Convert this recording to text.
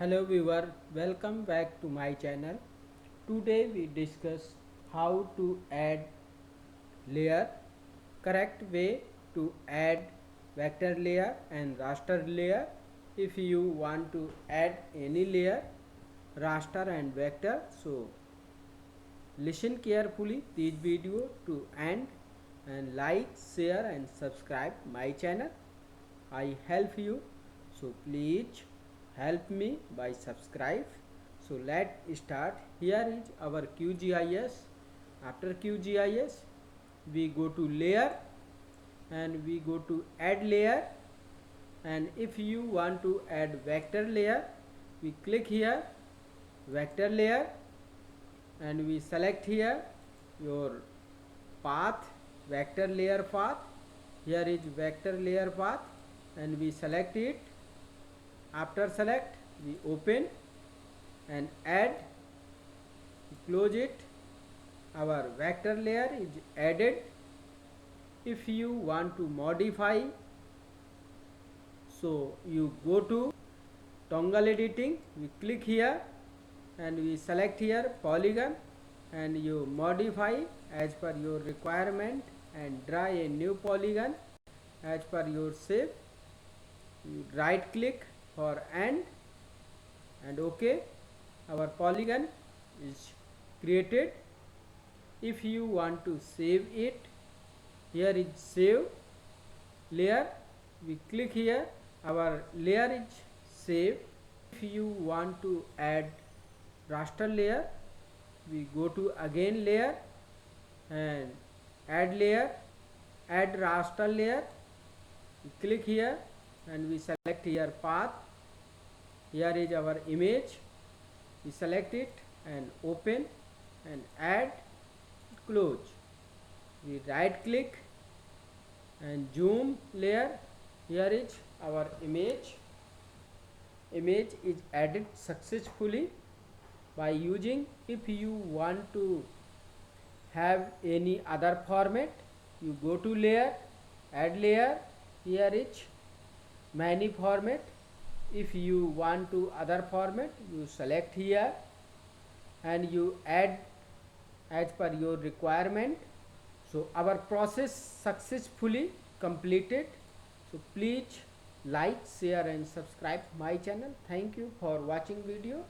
Hello viewer, welcome back to my channel. Today we discuss how to add layer, correct way to add vector layer and raster layer. If you want to add any layer, raster and vector, so listen carefully this video to end and like, share and subscribe my channel. I help you, so please help me by subscribe. So let's start. Here is our QGIS. After QGIS we go to layer and we go to add layer, and if you want to add vector layer, we click here vector layer and we select here your path, vector layer path. Here is vector layer path and we select it. After select we open and add, close it. Our vector layer is added. If you want to modify, so you go to toggle editing, we click here and we select here polygon and you modify as per your requirement and draw a new polygon as per your shape. You right click for end and OK. Our polygon is created. If you want to save it, here is save layer, we click here, our layer is saved. If you want to add raster layer, we go to again layer and add layer, add raster layer, we click here and we select here path. Here is our image, we select it and open and add, close. We right click and zoom layer. Here is our image. Image is added successfully by using. If you want to have any other format, you go to layer, add layer. Here is many format. If you want to other format, you select here and you add as per your requirement. So our process successfully completed. So please like, share and subscribe my channel. Thank you for watching video.